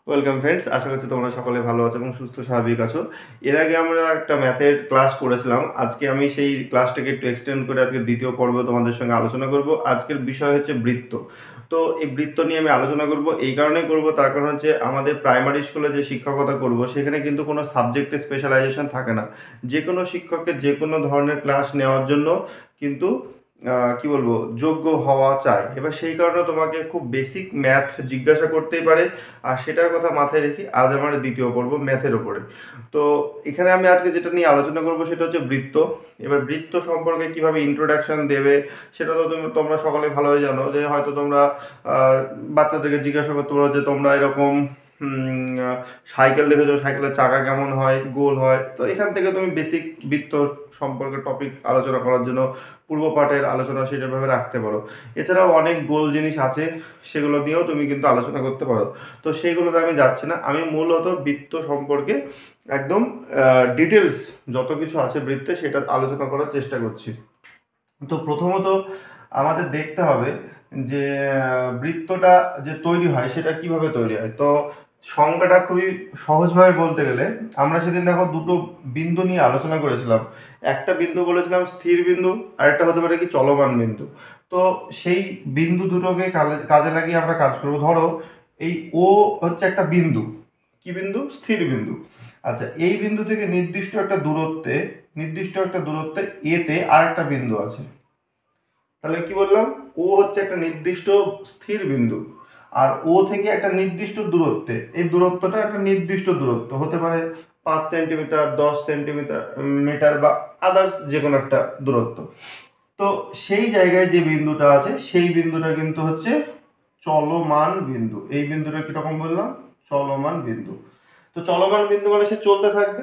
Welcome friends, আশা করছি তোমরা সকলে ভালো আছো এবং সুস্থ স্বাভাবিক আছো। এর আগে আমরা একটা ম্যাথের ক্লাস করেছিলাম। আজকে আমি সেই ক্লাসটাকে একটু এক্সটেন্ড করে আজকে দ্বিতীয় পর্ব তোমাদের সঙ্গে আলোচনা করব। আজকের বিষয় হচ্ছে বৃত্ত। তো এই বৃত্ত নিয়ে আমি আলোচনা করব, এই কারণেই করব, তার কারণ হচ্ছে আমাদের প্রাইমারি স্কুলে যে শিক্ষকতা করব সেখানে কিন্তু কোনো সাবজেক্টে স্পেশালাইজেশন থাকে না। যে কোনো শিক্ষককে যে কোনো ধরনের ক্লাস নেওয়ার জন্য কিন্তু কি বলবো, যোগ্য হওয়া চাই। এবার সেই কারণে তোমাকে খুব বেসিক ম্যাথ জিজ্ঞাসা করতেই পারে, আর সেটার কথা মাথায় রেখে আজ আমার দ্বিতীয় পর্ব ম্যাথের ওপরে। তো এখানে আমি আজকে যেটা নিয়ে আলোচনা করবো সেটা হচ্ছে বৃত্ত। এবার বৃত্ত সম্পর্কে কিভাবে ইন্ট্রোডাকশন দেবে সেটা তো তোমরা সকলে ভালোই জানো, যে হয়তো তোমরা বাচ্চাদেরকে জিজ্ঞাসা করতে পারো যে তোমরা এরকম সাইকেল দেখেছো, সাইকেলের চাকা কেমন হয়, গোল হয়। তো এখান থেকে তুমি বেসিক বৃত্ত সম্পর্কে টপিক আলোচনা করার জন্য পূর্ব পাঠের আলোচনা সেটাভাবে রাখতে পারো। এছাড়াও অনেক গোল জিনিস আছে, সেগুলো দিয়েও তুমি কিন্তু আলোচনা করতে পারো। তো সেইগুলোতে আমি যাচ্ছি না, আমি মূলত বৃত্ত সম্পর্কে একদম ডিটেলস যত কিছু আছে বৃত্তে সেটা আলোচনা করার চেষ্টা করছি। তো প্রথমত আমাদের দেখতে হবে যে বৃত্তটা যে তৈরি হয় সেটা কিভাবে তৈরি হয়। তো সংজ্ঞাটা খুবই সহজভাবে বলতে গেলে, আমরা সেদিন দেখো দুটো বিন্দু নিয়ে আলোচনা করেছিলাম। একটা বিন্দু বলেছিলাম স্থির বিন্দু, আরেকটা হতে পারে কি চলমান বিন্দু। তো সেই বিন্দু দুটোকে কাজে লাগিয়ে আমরা কাজ করবো। ধরো এই ও হচ্ছে একটা বিন্দু, কি বিন্দু? স্থির বিন্দু। আচ্ছা, এই বিন্দু থেকে নির্দিষ্ট একটা দূরত্বে এতে আর একটা বিন্দু আছে। তাহলে কি বললাম? ও হচ্ছে একটা নির্দিষ্ট স্থির বিন্দু, আর ও থেকে একটা নির্দিষ্ট দূরত্বে, এই দূরত্বটা একটা নির্দিষ্ট দূরত্ব হতে পারে 5 সেন্টিমিটার, 10 সেন্টিমিটার, মিটার বা আদার্স যে কোনো একটা দূরত্ব। তো সেই জায়গায় যে বিন্দুটা আছে সেই বিন্দুটা কিন্তু হচ্ছে চলমান বিন্দু। এই বিন্দুটা কিরকম বললাম? চলমান বিন্দু। তো চলমান বিন্দু মানে সে চলতে থাকবে।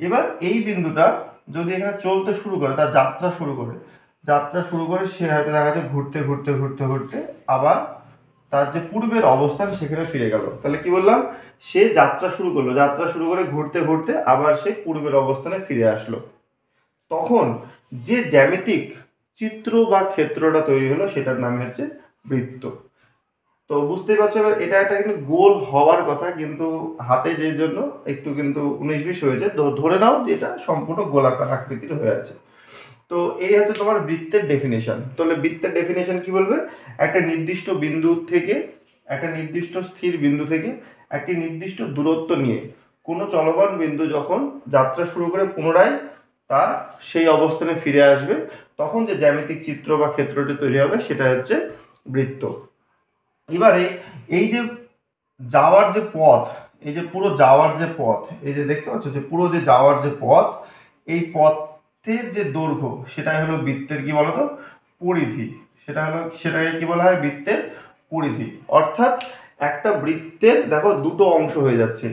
এবার এই বিন্দুটা যদি এখানে চলতে শুরু করে, তার যাত্রা শুরু করে সে হয়তো দেখা যাচ্ছে ঘুরতে ঘুরতে ঘুরতে ঘুরতে আবার তার যে পূর্বের অবস্থান সেখানে ফিরে গেল। তাহলে কি বললাম? সে যাত্রা শুরু করলো, যাত্রা শুরু করে ঘুরতে ঘুরতে আবার সে পূর্বের অবস্থানে ফিরে আসলো। তখন যে জ্যামিতিক চিত্র বা ক্ষেত্রটা তৈরি হলো সেটার নাম হচ্ছে বৃত্ত। তো বুঝতেই পারছো, এবার এটা একটা কিন্তু গোল হওয়ার কথা, কিন্তু হাতে যে জন্য একটু কিন্তু 19-20 হয়েছে। তো ধরে নাও যে এটা সম্পূর্ণ গোলাকার আকৃতির হয়ে আছে। তো এই হচ্ছে তোমার বৃত্তের ডেফিনেশন। তাহলে বৃত্তের ডেফিনেশন কি বলবে? একটা নির্দিষ্ট বিন্দু থেকে, একটা নির্দিষ্ট স্থির বিন্দু থেকে একটি নির্দিষ্ট দূরত্ব নিয়ে কোনো চলমান বিন্দু যখন যাত্রা শুরু করে পুনরায় তার সেই অবস্থানে ফিরে আসবে, তখন যে জ্যামিতিক চিত্র বা ক্ষেত্রটি তৈরি হবে সেটা হচ্ছে বৃত্ত। এবারে এই যে যাওয়ার যে পথ, এই যে পুরো যাওয়ার যে পথ, এই যে দেখতে পাচ্ছ যে পুরো যে যাওয়ার যে পথ, এই পথের যে দৈর্ঘ্য সেটাই হলো বৃত্তের কি বলতো? পরিধি। সেটাকে কি বলা হয়? বৃত্তের পরিধি। অর্থাৎ একটা বৃত্তের দেখো দুটো অংশ হয়ে যাচ্ছে।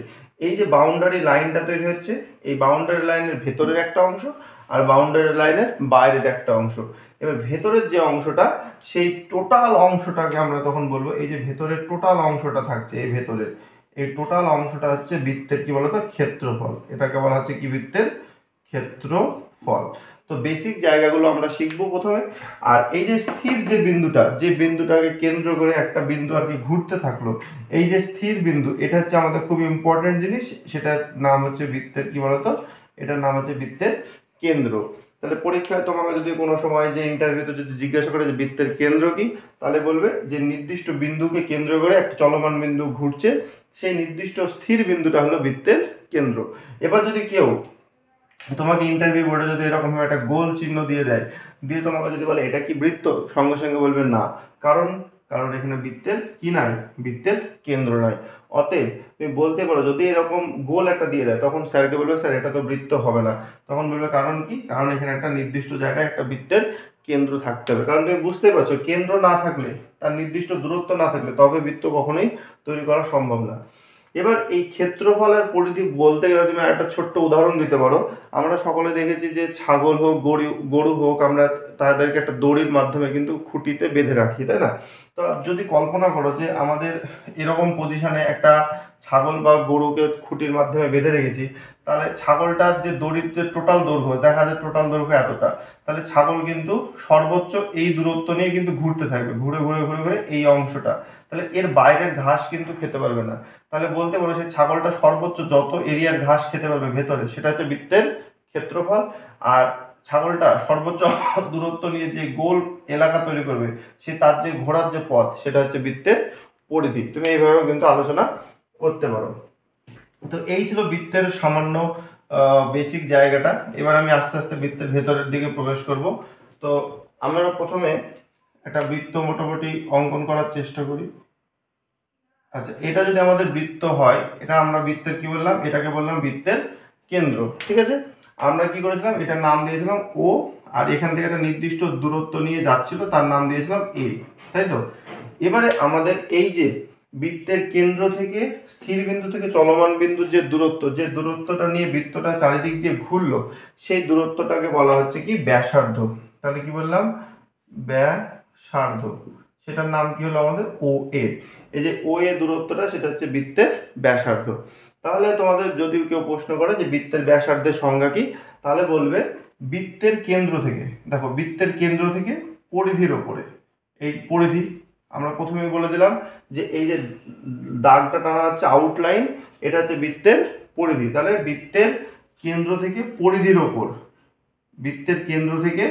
এই যে বাউন্ডারি লাইনটা তৈরি হচ্ছে, এই বাউন্ডারি লাইনের ভেতরের একটা অংশ আর বাউন্ডারি লাইনের বাইরের একটা অংশ। এবার ভেতরের যে অংশটা, সেই টোটাল অংশটাকে আমরা তখন বলবো, এই যে ভেতরের টোটাল অংশটা থাকছে, এই টোটাল অংশটা হচ্ছে বৃত্তের কি বলতো? ক্ষেত্রফল। এটাকে বলা হচ্ছে কি? বৃত্তের ক্ষেত্রফল। তো বেসিক জায়গাগুলো আমরা শিখবো প্রথমে। আর এই যে স্থির যে বিন্দুটা, যে বিন্দুটাকে কেন্দ্র করে একটা বিন্দু আর কি ঘুরতে থাকলো, এই যে স্থির বিন্দু, এটা হচ্ছে আমাদের খুব ইম্পর্টেন্ট জিনিস। সেটার নাম হচ্ছে বৃত্তের কি বলতো? এটার নাম হচ্ছে বৃত্তের কেন্দ্র। তাহলে পরীক্ষায় তোমাকে যদি কোনো সময় যে ইন্টারভিউতে যদি জিজ্ঞাসা করে যে বৃত্তের কেন্দ্র কি, তাহলে বলবে যে নির্দিষ্ট বিন্দুকে কেন্দ্র করে একটা চলমান বিন্দু ঘুরছে, সেই নির্দিষ্ট স্থির বিন্দুটা হলো বৃত্তের কেন্দ্র। এবার যদি কেউ তোমাকে ইন্টারভিউ বোর্ডে যদি এরকম একটা গোল চিহ্ন দিয়ে দেয়, দিয়ে তোমাকে যদি বলে এটা কি বৃত্ত, সঙ্গে সঙ্গে বলবে না। কারণ কারণ এখানে বৃত্তের কি নাই? বৃত্তের কেন্দ্র নাই। অতএব তুমি বলতে পারো, যদি এরকম গোল একটা দিয়ে দেয় তখন স্যারকে বলবে স্যার এটা তো বৃত্ত হবে না। তখন বলবে কারণ কি? কারণ এখানে একটা নির্দিষ্ট জায়গায় একটা বৃত্তের কেন্দ্র থাকতে হবে। কারণ তুমি বুঝতেই পারছো, কেন্দ্র না থাকলে, তার নির্দিষ্ট দূরত্ব না থাকলে তবে বৃত্ত কখনোই তৈরি করা সম্ভব না। এবার এই ক্ষেত্রফলের পরিধি বলতে গেলে তুমি একটা ছোট্ট উদাহরণ দিতে পারো। আমরা সকলে দেখেছি যে ছাগল হোক, গরু হোক, আমরা তাদেরকে একটা দড়ির মাধ্যমে কিন্তু খুঁটিতে বেঁধে রাখি, তাই না? তো যদি কল্পনা করো যে আমাদের এরকম পজিশনে একটা ছাগল বা গরুকে খুঁটির মাধ্যমে বেঁধে রেখেছি, তাহলে ছাগলটার যে দড়ির যে টোটাল দৈর্ঘ্য দেখা যায়, টোটাল দৈর্ঘ্য এতটা। তাহলে ছাগল কিন্তু সর্বোচ্চ এই দূরত্ব নিয়ে কিন্তু ঘুরতে থাকবে, ঘুরে ঘুরে ঘুরে ঘুরে এই অংশটা। তাহলে এর বাইরের ঘাস কিন্তু খেতে পারবে না। তাহলে বলতে পারো সেই ছাগলটা সর্বোচ্চ যত এরিয়ার ঘাস খেতে পারবে ভেতরে, সেটা হচ্ছে বৃত্তের ক্ষেত্রফল। আর ছাগলটা সর্বোচ্চ দূরত্ব নিয়ে যে গোল এলাকা তৈরি করবে, সে তার যে ঘোরার যে পথ, সেটা হচ্ছে বৃত্তের পরিধি। তুমি এইভাবেও কিন্তু আলোচনা করতে পারো। তো এই ছিল বৃত্তের সামান্য বেসিক জায়গাটা। এবার আমি আস্তে আস্তে বৃত্তের ভেতরের দিকে প্রবেশ করব। তো আমরা প্রথমে একটা বৃত্ত মোটামুটি অঙ্কন করার চেষ্টা করি। আচ্ছা, এটা যদি আমাদের বৃত্ত হয়, এটা আমরা বৃত্তের কি বললাম, এটাকে বললাম বৃত্তের কেন্দ্র। ঠিক আছে, আমরা কি করেছিলাম, এটার নাম দিয়েছিলাম ও, আর এখান থেকে একটা নির্দিষ্ট দূরত্ব নিয়ে যাচ্ছিল, তার নাম দিয়েছিলাম এ, তাই তো। এবারে আমাদের এই যে বৃত্তের কেন্দ্র থেকে স্থির বিন্দু থেকে চলমান বিন্দুর যে দূরত্ব, যে দূরত্বটা নিয়ে বৃত্তটা চারিদিক দিয়ে ঘুরলো, সেই দূরত্বটাকে বলা হচ্ছে কি ব্যাসার্ধ। তাহলে কি বললাম, ব্যাসার্ধ। সেটার নাম কি হলো আমাদের ও এ। এই যে ও এ দূরত্বটা, সেটা হচ্ছে বৃত্তের ব্যাসার্ধ। তাহলে তোমাদের যদি কেউ প্রশ্ন করে যে বৃত্তের ব্যাসার্ধের সংজ্ঞা কি, তাহলে বলবে বৃত্তের কেন্দ্র থেকে, দেখো বৃত্তের কেন্দ্র থেকে পরিধির ওপরে, এই পরিধি আমরা প্রথমেই বলে দিলাম যে এই যে দাগটা টানা হচ্ছে আউটলাইন, এটা হচ্ছে বৃত্তের পরিধি। তাহলে বৃত্তের কেন্দ্র থেকে পরিধির ওপর, বৃত্তের কেন্দ্র থেকে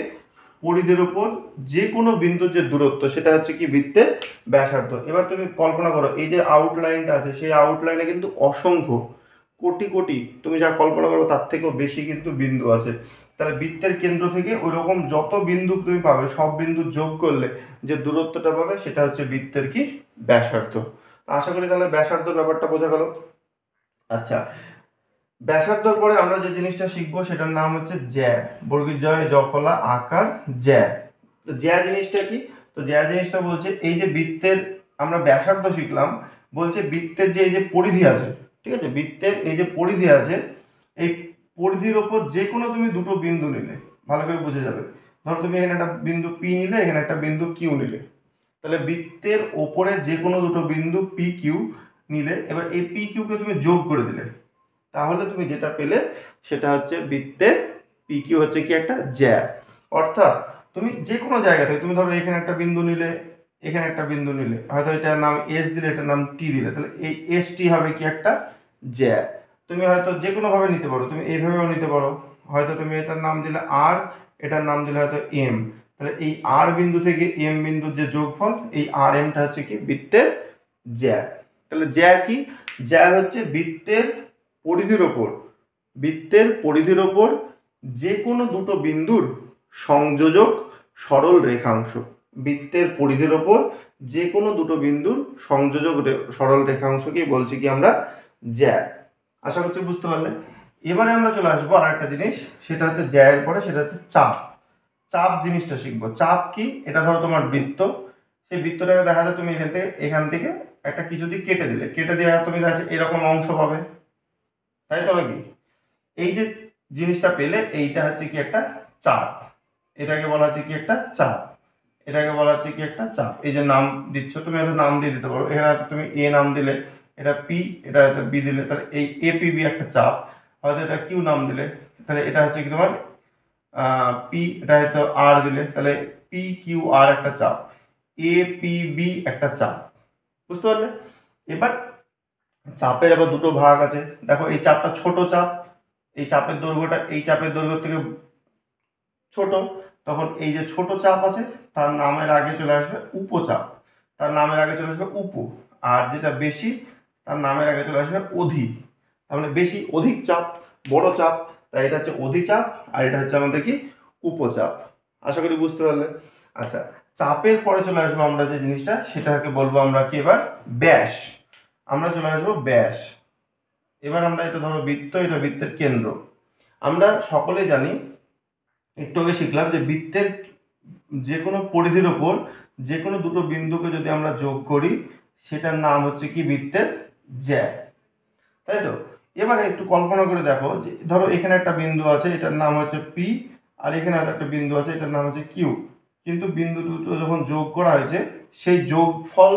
পরিধির ওপর যে কোনো বিন্দুর যে দূরত্ব, সেটা হচ্ছে কি বৃত্তের ব্যাসার্ধ। এবার তুমি কল্পনা করো, এই যে আউটলাইনটা আছে, সেই আউটলাইনে কিন্তু অসংখ্য কোটি কোটি, তুমি যা কল্পনা করো তার থেকেও বেশি কিন্তু বিন্দু আছে। তাহলে বৃত্তের কেন্দ্র থেকে ওই রকম যত বিন্দু তুমি পাবে, সব বিন্দু যোগ করলে যে দূরত্বটা পাবে, সেটা হচ্ছে বৃত্তের কি ব্যাসার্ধ। আশা করি তাহলে ব্যাসার্ধ ব্যাপারটা বোঝা গেল। আচ্ছা, ব্যাসার্ধর পরে আমরা যে জিনিসটা শিখবো, সেটার নাম হচ্ছে জ্যা, বর্গীর জয় জফলা আকার জ্যা। তো জ্যা জিনিসটা কি, তো জ্যা জিনিসটা বলছে এই যে বৃত্তের, আমরা ব্যাসার্ধ শিখলাম, বলছে বৃত্তের যে এই যে পরিধি আছে, ঠিক আছে, বৃত্তের এই যে পরিধি আছে, এই পরিধির ওপর যে কোনো তুমি দুটো বিন্দু নিলে ভালো করে বুঝে যাবে। ধরো তুমি এখানে একটা বিন্দু পি নিলে, এখানে একটা বিন্দু কিউ নিলে, তাহলে বৃত্তের ওপরে যে কোনো দুটো বিন্দু পি কিউ নিলে, এবার এই পি কিউকে তুমি যোগ করে দিলে, তাহলে তুমি যেটা পেলে সেটা হচ্ছে বৃত্তের পি কিউ হচ্ছে কি একটা জ্যা। অর্থাৎ তুমি যে কোনো জায়গা থেকে, তুমি ধরো এখানে একটা বিন্দু নিলে, এখানে একটা বিন্দু নিলে, হয়তো এটার নাম এস দিলে, এটার নাম টি দিলে, তাহলে এই এস টি হবে কি একটা জ্যা। তুমি হয়তো যে কোনো ভাবে নিতে পারো, তুমি এইভাবেও নিতে পারো, হয়তো তুমি এটার নাম দিলে আর, এটার নাম দিলে হয়তো এম, তাহলে এই আর বিন্দু থেকে এম বিন্দুর যে যোগফল, এই আর এমটা হচ্ছে কি বৃত্তের জ্যা। তাহলে জ্যা কি, জ্যা হচ্ছে বৃত্তের পরিধির ওপর, বৃত্তের পরিধির ওপর যে কোনো দুটো বিন্দুর সংযোজক সরল রেখাংশ। বৃত্তের পরিধির ওপর যে কোনো দুটো বিন্দুর সংযোজক সরল রেখাংশকেই বলছি কি আমরা জ্যা। আশা করছি বুঝতে পারলে। এবারে আমরা চলে আসবো আর একটা জিনিস, সেটা হচ্ছে জ্যায়ের পরে, সেটা হচ্ছে চাপ। চাপ জিনিসটা শিখবো। চাপ কি, এটা ধরো তোমার বৃত্ত, সেই বৃত্তটাকে দেখা যায় তুমি এখান থেকে একটা কিছু দিক কেটে দিলে, কেটে দিয়ে তুমি দেখা যাচ্ছে এরকম অংশ পাবে, তাই তো নাকি। এই যে জিনিসটা পেলে, এইটা হচ্ছে কি একটা চাপ, এটাকে বলা হচ্ছে কি একটা চাপ, এটাকে বলা হচ্ছে কি একটা চাপ। এই যে নাম দিচ্ছ, তুমি হয়তো নাম দিয়ে দিতে পারো, এখানে হয়তো তুমি এ নাম দিলে, এটা পি, এটা হয়তো বি দিলে, তাহলে এই এ পি বি একটা চাপ। হয়তো এটা কিউ নাম দিলে, তাহলে এটা হচ্ছে কি তোমার পি, এটা হয়তো আর দিলে, তাহলে পি কিউ আর একটা চাপ, এ পি বি একটা চাপ। বুঝতে পারলে। এবার চাপের আবার দুটো ভাগ আছে। দেখো এই চাপটা ছোট চাপ, এই চাপের দৈর্ঘ্যটা এই চাপের দৈর্ঘ্য থেকে ছোট, তখন এই যে ছোট চাপ আছে, তার নামের আগে চলে আসবে উপচাপ, তার নামের আগে চলে আসবে উপ। আর যেটা বেশি, তার নামের আগে চলে আসবে অধি। তার মানে বেশি, অধিক চাপ, বড় চাপ, তাই এটা হচ্ছে অধিচাপ, আর এটা হচ্ছে আমাদের কি উপচাপ। আশা করি বুঝতে পারলে। আচ্ছা, চাপের পরে চলে আসবো আমরা যে জিনিসটা, সেটাকে বলবো আমরা কি এবার ব্যাস। আমরা চলে আসবো ব্যাস। এবার আমরা এটা ধরো বৃত্ত, এটা বৃত্তের কেন্দ্র। আমরা সকলেই জানি, একটু আগে শিখলাম যে বৃত্তের যে কোনো পরিধির ওপর যে কোনো দুটো বিন্দুকে যদি আমরা যোগ করি, সেটার নাম হচ্ছে কি বৃত্তের জ্যা, তাই তো। এবারে একটু কল্পনা করে দেখো, যে ধরো এখানে একটা বিন্দু আছে, এটার নাম হচ্ছে পি, আর এখানে একটা বিন্দু আছে, এটার নাম হচ্ছে কিউ। কিন্তু বিন্দু দুটো যখন যোগ করা হয়েছে, সেই যোগফল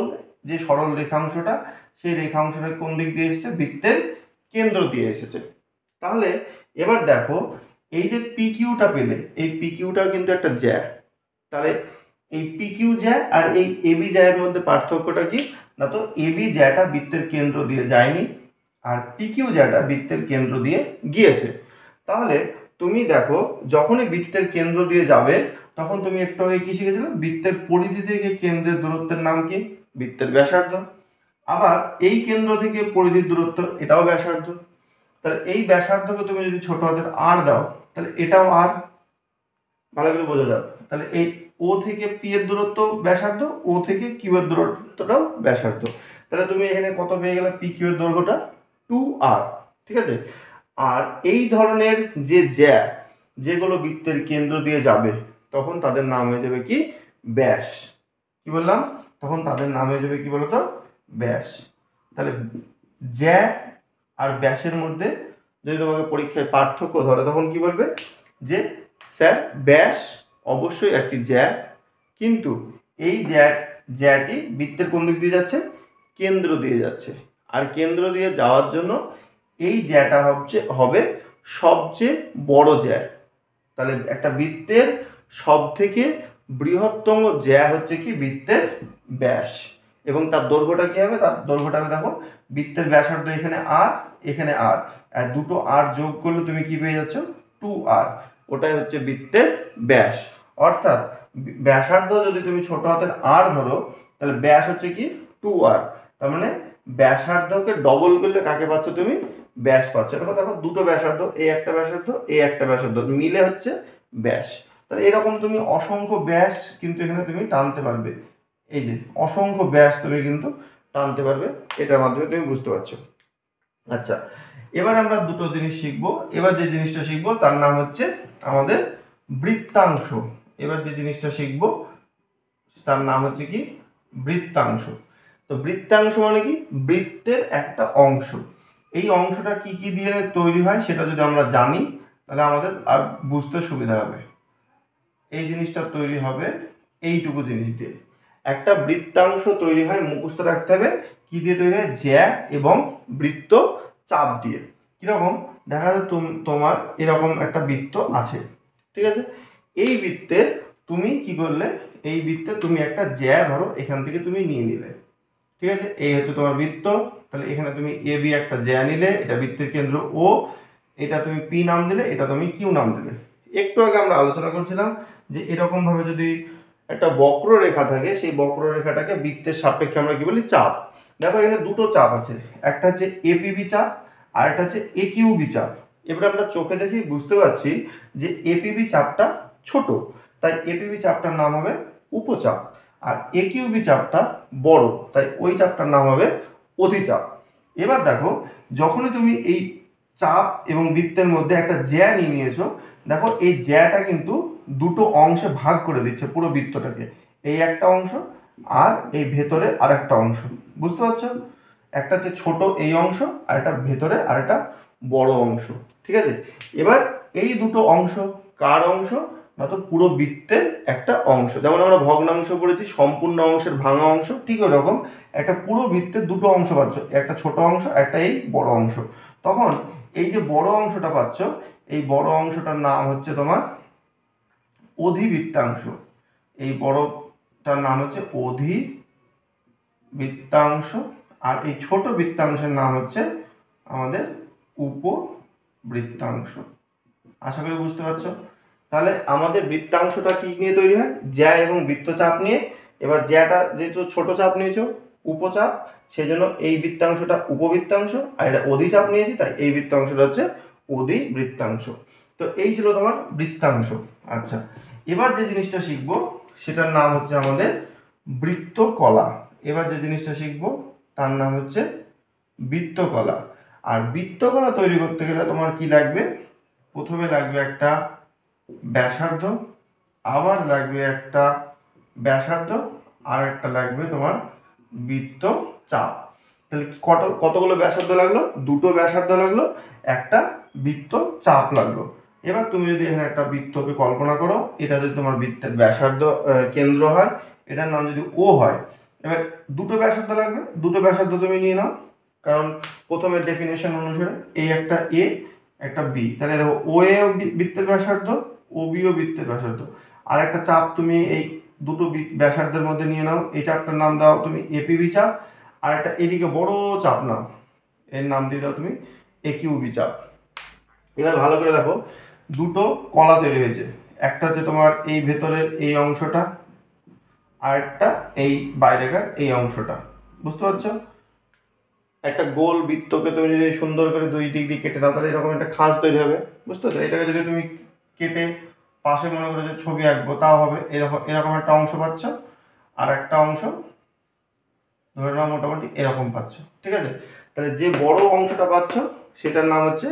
যে সরল রেখাংশটা, সেই রেখাংশটা কোন দিক দিয়ে এসেছে, বৃত্তের কেন্দ্র দিয়ে এসেছে। তাহলে এবার দেখো, এই যে পি কিউটা পেলে, এই পি কিউটাও কিন্তু একটা জ্যা। তাহলে এই পিকিউ জ্যা আর এই এবি জ্যায়ের মধ্যে পার্থক্যটা কি না, তো এবি জ্যাটা বৃত্তের কেন্দ্র দিয়ে যায়নি আর পিকিউ জ্যাটা বৃত্তের কেন্দ্র দিয়ে গিয়েছে। তাহলে তুমি দেখো যখনই বৃত্তের কেন্দ্র দিয়ে যাবে তখন তুমি একটু আগে কি শিখেছিলে, বৃত্তের পরিধি থেকে কেন্দ্রের দূরত্বের নাম কি, বৃত্তের ব্যাসার্ধ। আবার এই কেন্দ্র থেকে পরিধির দূরত্ব, এটাও ব্যাসার্ধ। তাহলে এই ব্যাসার্ধকে তুমি যদি ছোট হাতের আর দাও তাহলে এটাও আর, ভালো করে বোঝা যাবে। তাহলে এই ও থেকে পি এর দূরত্ব ব্যাসার্ধ, ও থেকে কিউ এর দূরত্বটাও ব্যাসার্ধ। তাহলে তুমি এখানে কত পেয়ে গেলে, পি কিউ এর দৈর্ঘ্যটা 2r, ঠিক আছে। আর এই ধরনের যে জ্যা যেগুলো বৃত্তের কেন্দ্র দিয়ে যাবে তখন তাদের নাম হয়ে যাবে কি, ব্যাস। কি বললাম, তখন তাদের নাম হয়ে যাবে কি বলতো, ব্যাস। তাহলে জ্যা আর ব্যাসের মধ্যে যদি তোমাকে পরীক্ষায় পার্থক্য ধরে তখন কি বলবে, যে স্যার ব্যাস অবশ্যই একটি জ্যা, কিন্তু এই জ্যাটি বৃত্তের কোন দিক দিয়ে যাচ্ছে, কেন্দ্র দিয়ে যাচ্ছে। আর কেন্দ্র দিয়ে যাওয়ার জন্য এই জ্যাটা হবে সবচেয়ে বড় জ্যা। তাহলে একটা বৃত্তের সব থেকে বৃহত্তম জ্যা হচ্ছে কি, বৃত্তের ব্যাস। এবং তার দৈর্ঘ্যটা কি হবে, তার দৈর্ঘ্যটা হবে দেখো, বৃত্তের ব্যাসার্ধ এখানে আর এখানে আর, আর দুটো আর যোগ করলে তুমি কি পেয়ে যাচ্ছ, 2r। ওটাই হচ্ছে বৃত্তের ব্যাস। অর্থাৎ ব্যাসার্ধ যদি তুমি ছোট হাতের আর ধরো তাহলে ব্যাস হচ্ছে কি 2r। তার মানে ব্যাসার্ধকে ডবল করলে কাকে পাচ্ছ তুমি, ব্যাস পাচ্ছ। দেখো দেখো দুটো ব্যাসার্ধ, এই একটা ব্যাসার্ধ এই একটা ব্যাসার্ধ মিলে হচ্ছে ব্যাস। তাহলে এরকম তুমি অসংখ্য ব্যাস কিন্তু এখানে তুমি টানতে পারবে। এই যে অসংখ্য ব্যাস তুমি কিন্তু টানতে পারবে, এটার মাধ্যমে তুমি বুঝতে পারছো। আচ্ছা, এবার আমরা দুটো জিনিস শিখবো। এবার যে জিনিসটা শিখবো তার নাম হচ্ছে আমাদের বৃত্তাংশ। এবার যে জিনিসটা শিখবো তার নাম হচ্ছে কি, বৃত্তাংশ। তো বৃত্তাংশ মানে কি, বৃত্তের একটা অংশ। এই অংশটা কি কি দিয়ে তৈরি হয় সেটা যদি আমরা জানি তাহলে আমাদের আর বুঝতে সুবিধা হবে। এই জিনিসটা তৈরি হবে এইটুকু জিনিস দিয়ে। একটা বৃত্তাংশ তৈরি হয়, মুখস্থ রাখতে হবে কি দিয়ে তৈরি হয়, জ্যা এবং বৃত্ত চাপ দিয়ে। কিরকম, দেখা যায় তোমার এরকম একটা বৃত্ত আছে, ঠিক আছে। এই বৃত্তে তুমি কি করলে, এই বৃত্তে তুমি একটা জ্যা ধরো এখান থেকে তুমি নিয়ে নিলে, ঠিক আছে। এই হচ্ছে তোমার বৃত্ত। তাহলে এখানে তুমি এ বি একটা জ্যা নিলে, এটা বৃত্তের কেন্দ্র ও, এটা তুমি পি নাম দিলে, এটা তুমি কিউ নাম দিলে। একটু আগে আমরা আলোচনা করছিলাম যে এরকম ভাবে যদি একটা বক্ররেখা থাকে, সেই বক্ররেখাটাকে বৃত্তের সাপেক্ষে আমরা কি বলি, চাপ। দেখো এখানে দুটো চাপ আছে, একটা হচ্ছে এপিবি চাপ আর একটা হচ্ছে একিউবি চাপ। এবার আমরা চোখে দেখি বুঝতে পারছি যে এপিবি চাপটা ছোট, তাই এপিবি চাপটার নাম হবে উপচাপ। আর একিউবি চাপটা বড়, তাই ওই চাপটার নাম হবে অধিচাপ। এবার দেখো যখনই তুমি এই চাপ এবং বৃত্তের মধ্যে একটা জ্যা নিয়ে নিয়েছো, দেখো এই জ্যাটা কিন্তু দুটো অংশে ভাগ করে দিচ্ছে পুরো বৃত্তটাকে। এই একটা অংশ আর এই ভেতরে আর একটা অংশ, বুঝতে পারছো? একটা হচ্ছে ছোট এই অংশ আর একটা ভেতরে আর একটা বড় অংশ, ঠিক আছে। এবার এই দুটো অংশ কার অংশ, না তো পুরো বৃত্তের একটা অংশ। যেমন আমরা ভগ্নাংশ পড়েছি, সম্পূর্ণ অংশের ভাঙা অংশ, ঠিক ওরকম একটা পুরো বৃত্তের দুটো অংশ পাচ্ছ, একটা ছোট অংশ একটা এই বড় অংশ। তখন এই যে বড় অংশটা পাচ্ছ, এই বড় অংশটার নাম হচ্ছে তোমার অধিবৃত্তাংশ। এই বড়টার নাম হচ্ছে অধিবৃত্তাংশ, আর এই ছোট বৃত্তাংশের নাম হচ্ছে আমাদের উপবৃত্তাংশ। আশা করি বুঝতে পারছো। তাহলে আমাদের বৃত্তাংশটা কি নিয়ে তৈরি হয়, জ্যা এবং বৃত্তচাপ নিয়ে। এবার জ্যাটা যেহেতু ছোট চাপ নিয়েছো উপচাপ, সেই জন্য এই বৃত্তাংশটা উপবৃত্তাংশ, আর এটা অধিচাপ নিয়েছি তাই এই বৃত্তাংশটা হচ্ছে অধিবৃত্তাংশ। তো এই ছিল তোমার বৃত্তাংশ। আচ্ছা, এবার যে জিনিসটা শিখবো সেটার নাম হচ্ছে আমাদের বৃত্তকলা। এবার যে জিনিসটা শিখবো তার নাম হচ্ছে বৃত্তকলা। আর বৃত্তকলা তৈরি করতে গেলে তোমার কি লাগবে, প্রথমে লাগবে একটা ব্যাসার্ধ, আবার লাগবে একটা ব্যাসার্ধ, আর একটা লাগবে তোমার বৃত্ত চাপ। তাহলে কতগুলো ব্যাসার্ধ লাগলো, দুটো ব্যাসার্ধ লাগলো, একটা বৃত্ত চাপ লাগলো। এবার তুমি যদি এখানে একটা বৃত্তকে কল্পনা করো, এটা যদি তোমার বৃত্তের ব্যাসার্ধ কেন্দ্র হয়, এটার নাম যদি ও হয়, এবার দুটো ব্যাসার্ধ লাগবে, দুটো ব্যাসার্ধ তুমি নিয়ে নাও, কারণ প্রথমে ডেফিনেশন অনুসারে এই একটা এ একটা বি, তাহলে দেখো ও এ বৃত্তের ব্যাসার্ধ, ও বি ও বৃত্তের ব্যাসার্ধ। আর একটা চাপ তুমি এই দুটো ব্যাসার্ধের মধ্যে নিয়ে নাও, এই চাপটার নাম দাও তুমি এপিবি চাপ, আর একটা এদিকে বড় চাপ নাও, এর নাম দিয়ে দাও তুমি একিউবি চাপ। এবার ভালো করে দেখো, দুটো কলা তৈরি হয়েছে, একটা হচ্ছে তোমার এই ভেতরের এই অংশটা, আর একটা এই বাইরেকার এই অংশটা, বুঝতে পারছো? একটা গোল বৃত্তকে তুমি যদি সুন্দর করে দুই দিক দিয়ে কেটে নাও তাহলে এরকম একটা খাঁজ তৈরি হবে, বুঝতে পারছো? এটাকে যদি তুমি কেটে পাশে মনে করো যে ছবি আঁকবো তাও হবে, এরকম এরকম একটা অংশ পাচ্ছ, আর একটা অংশ ধরে নাও মোটামুটি এরকম পাচ্ছ, ঠিক আছে? তাহলে যে বড় অংশটা পাচ্ছ সেটার নাম হচ্ছে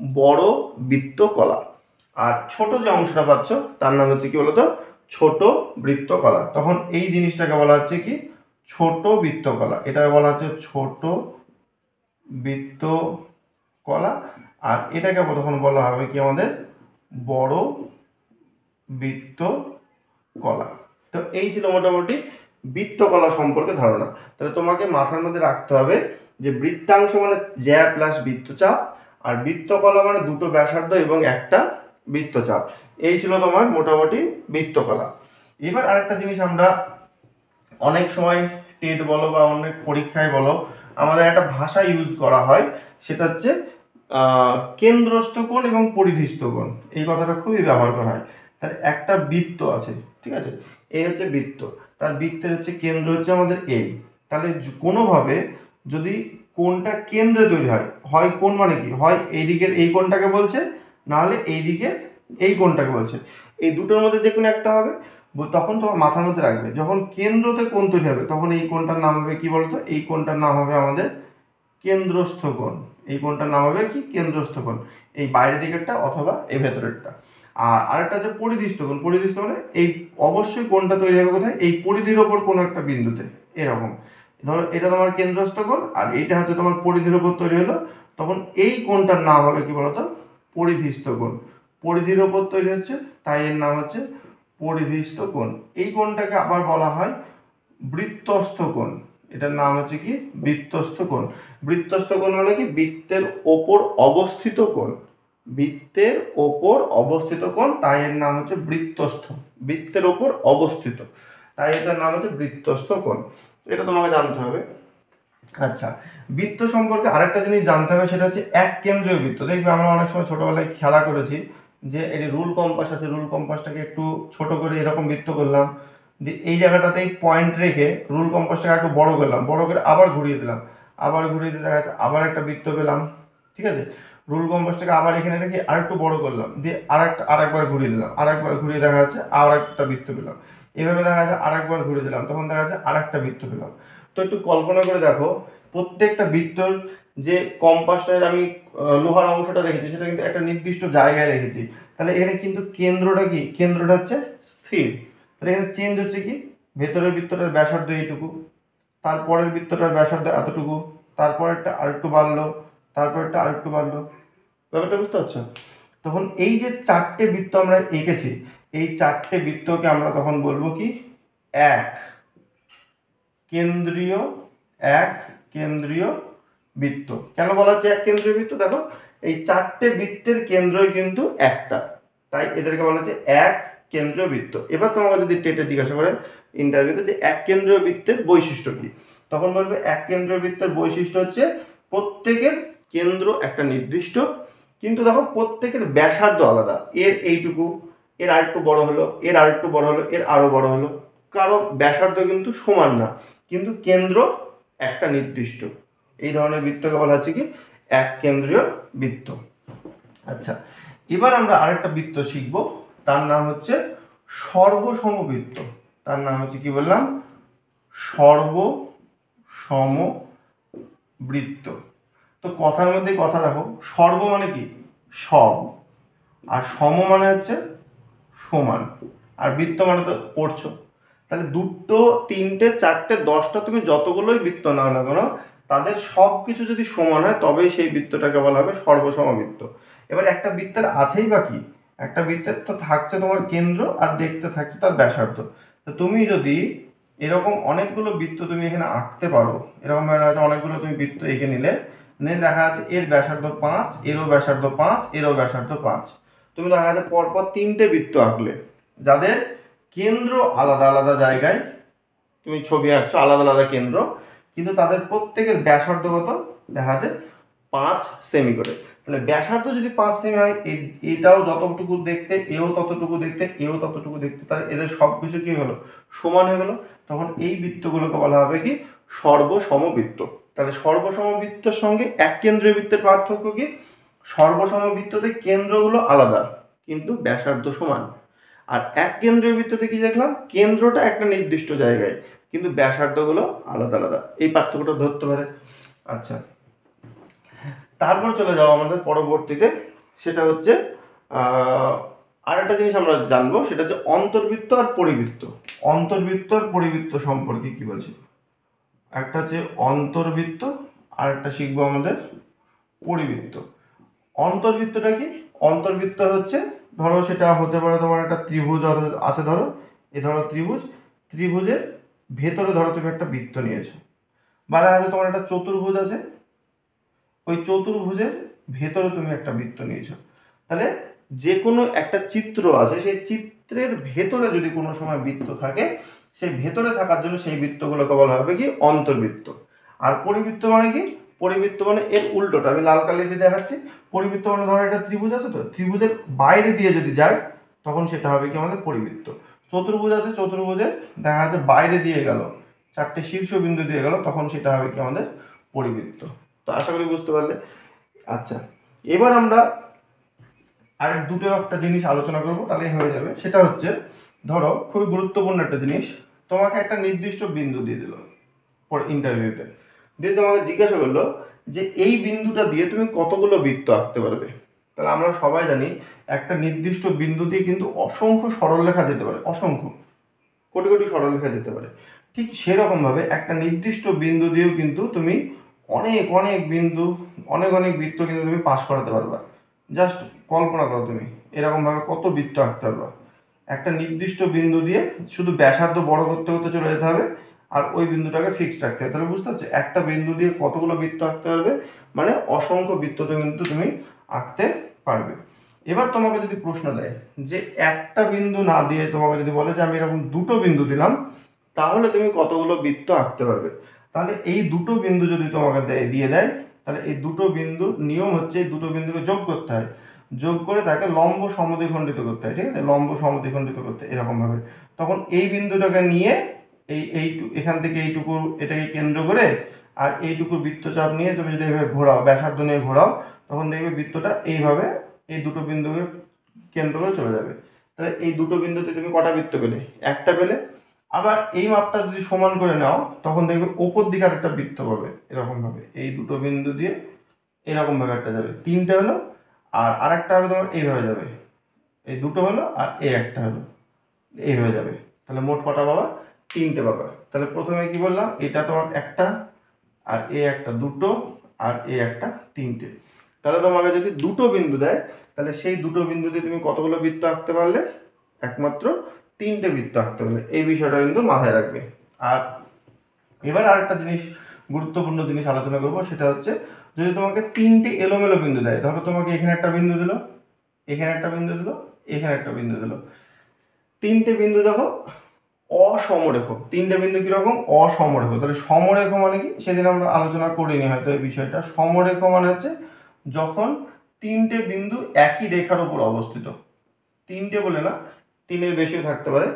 বড় বৃত্ত কলা, আর ছোট যে অংশটা পাচ্ছ তার নাম হচ্ছে কি বলতো ছোট বৃত্ত কলা। তখন এই জিনিসটাকে বলা হচ্ছে কি ছোট বৃত্ত কলা, এটাকে বলা হচ্ছে ছোট বৃত্ত কলা, আর এটাকে তখন বলা হবে কি আমাদের বড় বৃত্ত কলা। তো এই ছিল মোটামুটি বৃত্তকলা সম্পর্কে ধারণা। তাহলে তোমাকে মাথার মধ্যে রাখতে হবে যে বৃত্তাংশ মানে জ্যা প্লাস বৃত্তচাপ, আর বৃত্তকলা মানে দুটো ব্যাসার্ধ এবং একটা বৃত্তচাপ। এই ছিল তোমার মোটামুটি বৃত্তকলা। এবার আরেকটা জিনিস আমরা অনেক সময় টেট বলো বা অনেক পরীক্ষায় বলো আমাদের একটা ভাষা ইউজ করা হয়, সেটা হচ্ছে কেন্দ্রস্থ কোণ এবং পরিধিস্থ কোণ, এই কথাটা খুবই ব্যবহার করা হয়। তাহলে একটা বৃত্ত আছে, ঠিক আছে, এই হচ্ছে বৃত্ত, তার বৃত্তের হচ্ছে কেন্দ্র হচ্ছে আমাদের এই। তাহলে কোনোভাবে যদি কোণটা কেন্দ্রে তৈরি হয়, হয় কোণ মানে কি হয় এই দিকের এই কোণটাকে বলছে, নাহলে এই দিকের এই কোণটাকে বলছে, এই দুটোর মধ্যে যে কোনো একটা হবে। তখন তোমার মাথার মধ্যে রাখবে যখন কেন্দ্রতে কোণ তৈরি হবে তখন এই কোণটার নাম হবে কি বলতো, এই কোণটার নাম হবে আমাদের কেন্দ্রস্থ কোণ। এই কোণটার নাম হবে কি কেন্দ্রস্থ কোণ, এই বাইরের দিকেরটা অথবা এই ভেতরেরটা। আর আরেকটা হচ্ছে পরিধিস্থ কোণ, পরিধিস্থ মানে এই অবশ্যই কোণটা তৈরি হবে কোথায়, এই পরিধির ওপর কোনো একটা বিন্দুতে, এরকম। ধরো এটা তোমার কেন্দ্রস্থ কোণ আর এইটা হচ্ছে তোমার পরিধির ওপর তৈরি হলো, তখন এই কোণটার নাম হবে কি বলতো পরিধিস্থ কোণ। পরিধির ওপর তৈরি হচ্ছে তাই এর নাম হচ্ছে পরিধিস্থ কোণ। এই কোণটাকে আবার বলা হয় বৃত্তস্থ কোণ, এটার নাম হচ্ছে কি বৃত্তস্থ কোণ। বৃত্তস্থ কোণ মানে কি বৃত্তের ওপর অবস্থিত কোণ, বৃত্তের ওপর অবস্থিত কোণ, তাই এর নাম হচ্ছে বৃত্তস্থ, বৃত্তের ওপর অবস্থিত, তাই এটার নাম হচ্ছে বৃত্তস্থ কোণ। এটা তোমাকে জানতে হবে। আচ্ছা, বৃত্ত সম্পর্কে আরেকটা জিনিস জানতে হবে, সেটা হচ্ছে এক কেন্দ্রীয় বৃত্ত। দেখবে আমরা অনেক সময় ছোটবেলায় খেলা করেছি যে এই রুল কম্পাস আছে, রুল কম্পাসটাকে একটু ছোট করে এরকম বৃত্ত করলাম, যে এই জায়গাটাতেই পয়েন্ট রেখে রুল কম্পাসটাকে একটু বড় করলাম, বড় করে আবার ঘুরিয়ে দিলাম, আবার ঘুরিয়ে দিয়ে দেখা যাচ্ছে আবার একটা বৃত্ত পেলাম, ঠিক আছে? রুল কম্পাসটাকে আবার এখানে রেখে আর একটু বড় করলাম, দিয়ে আরেকবার ঘুরিয়ে দিলাম, আরেকবার ঘুরিয়ে দেখা যাচ্ছে আর একটা বৃত্ত পেলাম, এভাবে দেখা যাচ্ছে আরেকবার ঘুরিয়ে দিলাম, তখন দেখা যাচ্ছে আর একটা বৃত্ত পেলাম। তো একটু কল্পনা করে দেখো, প্রত্যেকটা বৃত্তর যে কম্পাসটার আমি লোহার অংশটা রেখেছি সেটা কিন্তু একটা নির্দিষ্ট জায়গায় রেখেছি, তাহলে এখানে কিন্তু কেন্দ্রটা কি, কেন্দ্রটা হচ্ছে স্থির। তাহলে এখানে চেঞ্জ হচ্ছে কি, ভেতরের বৃত্তটার ব্যাসার্ধ এইটুকু, তারপরের বৃত্তটার ব্যাসার্ধ এতটুকু, তারপরেরটা আরেকটু বাড়লো, তারপরেরটা আরেকটু বাড়লো, ব্যাপারটা বুঝতে পারছো? তখন এই যে চারটে বৃত্ত আমরা এঁকেছি, এই চারটে বৃত্তকে আমরা তখন বলবো কি এক কেন্দ্রীয়, এক কেন্দ্রীয় বৃত্ত। কেন বলা হচ্ছে এক কেন্দ্রীয় বৃত্ত? দেখো এই চারটে বৃত্তের কেন্দ্রই কিন্তু একটা, তাই এদেরকে বলা হচ্ছে এক কেন্দ্রীয় বৃত্ত। এবার তোমাকে যদি টেটে জিজ্ঞাসা করে ইন্টারভিউতে যে এক কেন্দ্রীয় বৃত্তের বৈশিষ্ট্য কি, তখন বলবে এক কেন্দ্রীয় বৃত্তের বৈশিষ্ট্য হচ্ছে প্রত্যেকের কেন্দ্র একটা নির্দিষ্ট, কিন্তু দেখো প্রত্যেকের ব্যাসার্ধ আলাদা, এর এইটুকু, এর আরেকটু বড় হলো, এর আরেকটু বড় হলো, এর আরো বড় হলো, কারো ব্যাসার্ধ কিন্তু সমান না, কিন্তু কেন্দ্র একটা নির্দিষ্ট। এই ধরনের বৃত্তকে বলা হচ্ছে কি এক কেন্দ্রীয় বৃত্ত। আচ্ছা, এবার আমরা আরেকটা বৃত্ত শিখব, তার নাম হচ্ছে সর্বসমবৃত্ত। তার নাম হচ্ছে কি বললাম সর্বসমবৃত্ত। তো কথার মধ্যে কথা দেখো, সর্ব মানে কি সব, আর সম মানে হচ্ছে সমান, আর বৃত্ত মানে তো পড়ছো, তাহলে দুটো তিনটে চারটে 10টা তুমি যতগুলোই বৃত্ত নাও না কেন তাদের সব কিছু যদি সমান হয় তবেই সেই বৃত্তটাকে বলা হবে সর্বসমবৃত্ত। এবার একটা বৃত্তের আছেই বা কি, একটা বৃত্তের তো থাকছে তোমার কেন্দ্র আর দেখতে থাকছে তার ব্যাসার্ধ। তো তুমি যদি এরকম অনেকগুলো বৃত্ত তুমি এখানে আঁকতে পারো, এরকম অনেকগুলো তুমি বৃত্ত এঁকে নিলে, দেখা যাচ্ছে এর ব্যাসার্ধ 5, এরও ব্যাসার্ধ 5, এরও ব্যাসার্ধ 5, তুমি দেখা যাচ্ছে পরপর তিনটে বৃত্ত আঁকলে যাদের কেন্দ্র আলাদা আলাদা জায়গায় তুমি ছবি আঁকছো, আলাদা আলাদা কেন্দ্র, কিন্তু তাদের প্রত্যেকের ব্যাসার্ধ কত দেখা যায় 5 সেমি করে। তাহলে ব্যাসার্ধ যদি 5 সেমি হয়, এটাও যতটুকু দেখতে, এও ততটুকু দেখতে, এও ততটুকু দেখতে, তাহলে এদের সব কিছু কি হলো সমান হয়ে গেল। তখন এই বৃত্তগুলোকে বলা হবে কি সর্বসমবৃত্ত। তাহলে সর্বসমবৃত্তের সঙ্গে এক কেন্দ্রীয় বৃত্তের পার্থক্য কি, সর্বসমবৃত্ততে কেন্দ্রগুলো আলাদা কিন্তু ব্যাসার্ধ সমান। আর এক কেন্দ্রীয় বৃত্ততে কি দেখলাম, কেন্দ্রটা একটা নির্দিষ্ট জায়গায় কিন্তু ব্যাসার্ধগুলো আলাদা আলাদা, এই পার্থক্যটা ধরতে পারে। আচ্ছা, তারপর চলে যাও আমাদের পরবর্তীতে, সেটা হচ্ছে আরেকটা জিনিস আমরা জানবো, সেটা হচ্ছে অন্তর্বৃত্ত আর পরিবৃত্ত। অন্তর্বৃত্ত আর পরিবৃত্ত সম্পর্কে কি বলছি, একটা হচ্ছে অন্তর্বৃত্ত আর একটা শিখবো আমাদের পরিবৃত্ত। অন্তর্বৃত্তটা কি, অন্তর্বৃত্ত হচ্ছে ধরো সেটা হতে পারে তোমার একটা ত্রিভুজ আছে, ধরো এই ধরো ত্রিভুজ, ত্রিভুজের ভেতরে ধরো তুমি একটা বৃত্ত নিয়েছো, বা দেখা যাচ্ছে তোমার একটা চতুর্ভুজ আছে, ওই চতুর্ভুজের ভেতরে তুমি একটা বৃত্ত নিয়েছো। তাহলে যে কোনো একটা চিত্র আছে, সেই চিত্রের ভেতরে যদি কোনো সময় বৃত্ত থাকে, সেই ভেতরে থাকার জন্য সেই বৃত্তগুলোকে বলা হবে কি অন্তর্বৃত্ত। আর পরিবৃত্ত মানে কি, পরিবৃত্ত মানে এর উল্টোটা, আমি লাল কালি দিয়ে দেখাচ্ছি। পরিবৃত্ত মানে ধরো একটা ত্রিভুজ আছে, তো ত্রিভুজের বাইরে দিয়ে যদি যায় তখন সেটা হবে কি আমাদের পরিবৃত্ত। চতুর্ভুজ আছে, চতুর্ভুজের দেখা যাচ্ছে বাইরে দিয়ে গেল, চারটে শীর্ষবিন্দু দিয়ে গেল, তখন সেটা হবে কি আমাদের পরিবৃত্ত। তো আশা করি বুঝতে পারলে। আচ্ছা, এবার আমরা আর দুটো একটা জিনিস আলোচনা করবো, তাহলেই হয়ে যাবে। সেটা হচ্ছে ধরো খুবই গুরুত্বপূর্ণ একটা জিনিস, তোমাকে একটা নির্দিষ্ট বিন্দু দিয়ে দিল ইন্টারভিউতে, দিয়ে তোমাকে জিজ্ঞাসা করলো যে এই বিন্দুটা দিয়ে তুমি কতগুলো বৃত্ত আঁকতে পারবে। তাহলে আমরা সবাই জানি একটা নির্দিষ্ট বিন্দু দিয়ে কিন্তু অসংখ্য সরলরেখা যেতে পারে, অসংখ্য কোটি কোটি সরলরেখা যেতে পারে। ঠিক সেরকম ভাবে একটা নির্দিষ্ট বিন্দু দিয়েও কিন্তু তুমি অনেক অনেক বিন্দু, অনেক অনেক বৃত্ত কিন্তু তুমি পাস করাতে পারবা। জাস্ট কল্পনা করো তুমি এরকম ভাবে কত বৃত্ত আঁকতে পারবা। একটা নির্দিষ্ট বিন্দু দিয়ে শুধু ব্যাসার্ধ বড় করতে করতে চলে যেতে হবে, আর ওই বিন্দুটাকে ফিক্সড রাখতে হবে। তাহলে বুঝতে পারছো একটা বিন্দু দিয়ে কতগুলো বৃত্ত আঁকতে পারবে, মানে অসংখ্য বৃত্ত কিন্তু তুমি আঁকতে পারবে। এবার তোমাকে যদি প্রশ্ন দেয় যে একটা বিন্দু না দিয়ে তোমাকে যদি বলে যে আমি এরকম দুটো বিন্দু দিলাম, তাহলে তুমি কতগুলো বৃত্ত আঁকতে পারবে। তাহলে এই দুটো বিন্দু যদি তোমাকে দিয়ে দেয়, তাহলে এই দুটো বিন্দুর নিয়ম হচ্ছে এই দুটো বিন্দুকে যোগ করতে হয়, যোগ করে তাকে লম্ব সমদ্বিখণ্ডিত করতে হয়, ঠিক আছে, লম্ব সমদ্বিখণ্ডিত করতে এরকম ভাবে। তখন এই বিন্দুটাকে নিয়ে এই এখান থেকে এইটুকু এটাকে কেন্দ্র করে আর এইটুকুর বৃত্তচাপ নিয়ে তুমি যদি এইভাবে ঘোরাও, ব্যাসার্ধ নিয়ে ঘোরাও, তখন দেখবে বৃত্তটা এইভাবে এই দুটো বিন্দুকে কেন্দ্র করে চলে যাবে। তাহলে এই দুটো বিন্দুতে তুমি কটা বৃত্ত পেলে, একটা পেলে। আবার এই মাপটা যদি সমান করে নাও, তখন দেখবে ওপর দিকে আর একটা বৃত্ত পাবে এরকম ভাবে, এই দুটো বিন্দু দিয়ে এরকম ভাবে একটা যাবে, তিনটে হলো। আর আরেকটা হবে তোমার এইভাবে যাবে, এই দুটো হলো আর এই একটা হলো, এইভাবে যাবে। তাহলে মোট কটা পাবা, তিনটে পাবা। তাহলে প্রথমে কি বললাম, এটা তোমার একটা, আর এ একটা দুটো, আর এ একটা তিনটে। তাহলে তোমাকে যদি দুটো বিন্দু দেয়, তাহলে সেই দুটো বিন্দুতে তুমি কতগুলো বৃত্ত আঁকতে পারলে, একমাত্র তিনটে বৃত্ত আঁকতে পারলে। এই বিষয়টা কিন্তু মাথায় রাখবে। আর এবার আরেকটা জিনিস, গুরুত্বপূর্ণ জিনিস আলোচনা করবো, সেটা হচ্ছে যদি তোমাকে তিনটে এলোমেলো বিন্দু দেয়, ধরো তোমাকে এখানে একটা বিন্দু দিল, এখানে একটা বিন্দু দিল, এখানে একটা বিন্দু দিল, তিনটে বিন্দু দেখো অসমরেখ, তিনটে বিন্দু কিরকম অসমরেখ। তাহলে সমরেখ মানে কি, সেদিন আমরা আলোচনা করিনি হয়তো এই বিষয়টা। সমরেখ মানে হচ্ছে যখন তিনটে বিন্দু একই রেখার উপর অবস্থিত, তিনটে বলে না, তিনের বেশিও থাকতে পারে,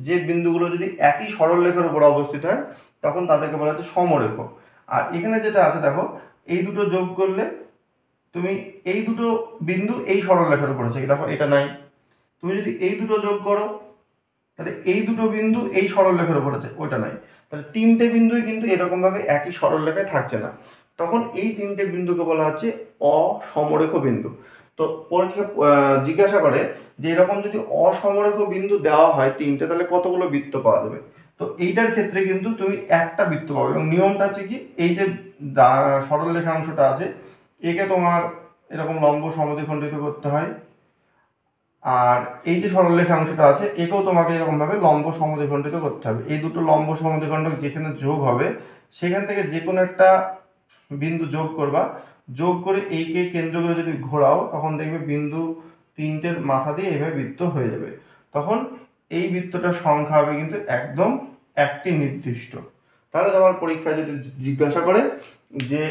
যে বিন্দুগুলো যদি একই সরলরেখার উপর অবস্থিত হয় তখন তাদেরকে বলা হচ্ছে সমরেখ। আর এখানে যেটা আছে দেখো, এই দুটো যোগ করলে তুমি এই দুটো বিন্দু এই সরলরেখার উপর আছে, দেখো এটা নাই। তুমি যদি এই দুটো যোগ করো, তাহলে এই দুটো বিন্দু এই সরলরেখার উপর আছে, ওইটা নাই। তাহলে তিনটে বিন্দুই কিন্তু এরকম ভাবে একই সরলরেখায় থাকছে না, তখন এই তিনটে বিন্দুকে বলা হচ্ছে অসমরেখ বিন্দু। তো পরীক্ষা জিজ্ঞাসা করে যে এরকম যদি অসমরেখ বিন্দু দেওয়া হয় তিনটে, তাহলে কতগুলো বৃত্ত পাওয়া যাবে। তো এইটার ক্ষেত্রে কিন্তু তুমি একটা বৃত্ত পাবে, এবং নিয়মটা হচ্ছে কি, এই যে সরলরেখা অংশটা আছে একে তোমার এরকম লম্ব সমদ্বিখণ্ডিত করতে হয়, আর এই যে সরলরেখা অংশটা আছে একেও তোমাকে এরকম ভাবে লম্ব সমদ্বিখণ্ডিত করতে হবে। এই দুটো লম্ব সমদ্বিখণ্ডক যেখানে যোগ হবে, সেখান থেকে যে কোনো একটা বিন্দু যোগ করবা, যোগ করে এইকে কেন্দ্র করে যদি ঘোরাও, তখন দেখবে বিন্দু তিনটের মাথা দিয়ে এইভাবে বৃত্ত হয়ে যাবে। তখন এই বৃত্তটার সংখ্যা হবে কিন্তু একদম একটি নির্দিষ্ট। তাহলে তোমার পরীক্ষায় যদি জিজ্ঞাসা করে যে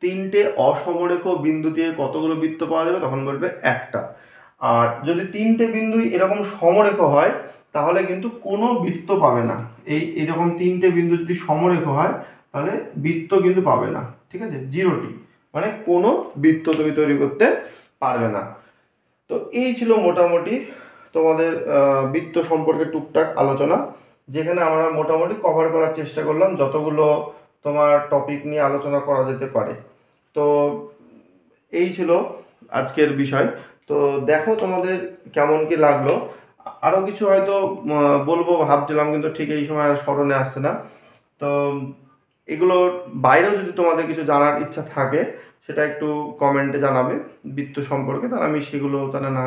3টে অসমরেখ বিন্দু দিয়ে কতগুলো বৃত্ত পাওয়া যাবে, তখন বলবে একটা। আর যদি 3টে বিন্দুই এরকম সমরেখ হয় তাহলে কিন্তু কোনো বৃত্ত পাবে না। এইরকম 3টে বিন্দু যদি সমরেখ হয় তাহলে বৃত্ত কিন্তু পাবে না, ঠিক আছে, 0টি, মানে কোনো বৃত্ত তুমি তৈরি করতে পারবে না। তো এই ছিল মোটামুটি তোমাদের বৃত্ত সম্পর্কে টুকটাক আলোচনা, যেখানে আমরা মোটামুটি কভার করার চেষ্টা করলাম যতগুলো তোমার টপিক নিয়ে আলোচনা করা যেতে পারে। তো এই ছিল আজকের বিষয়। তো দেখো তোমাদের কেমন কি লাগলো। আরও কিছু হয়তো বলবো ভাবছিলাম, কিন্তু ঠিক এই সময় আর স্মরণে আসছে না। তো এগুলোর বাইরেও যদি তোমাদের কিছু জানার ইচ্ছা থাকে সেটা একটু কমেন্টে জানাবে বৃত্ত সম্পর্কে, তাহলে আমি সেগুলো তাহলে না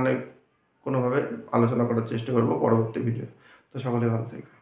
কোনোভাবে আলোচনা করার চেষ্টা করবো পরবর্তী ভিডিও। তো সকলে ভালো থাকবে।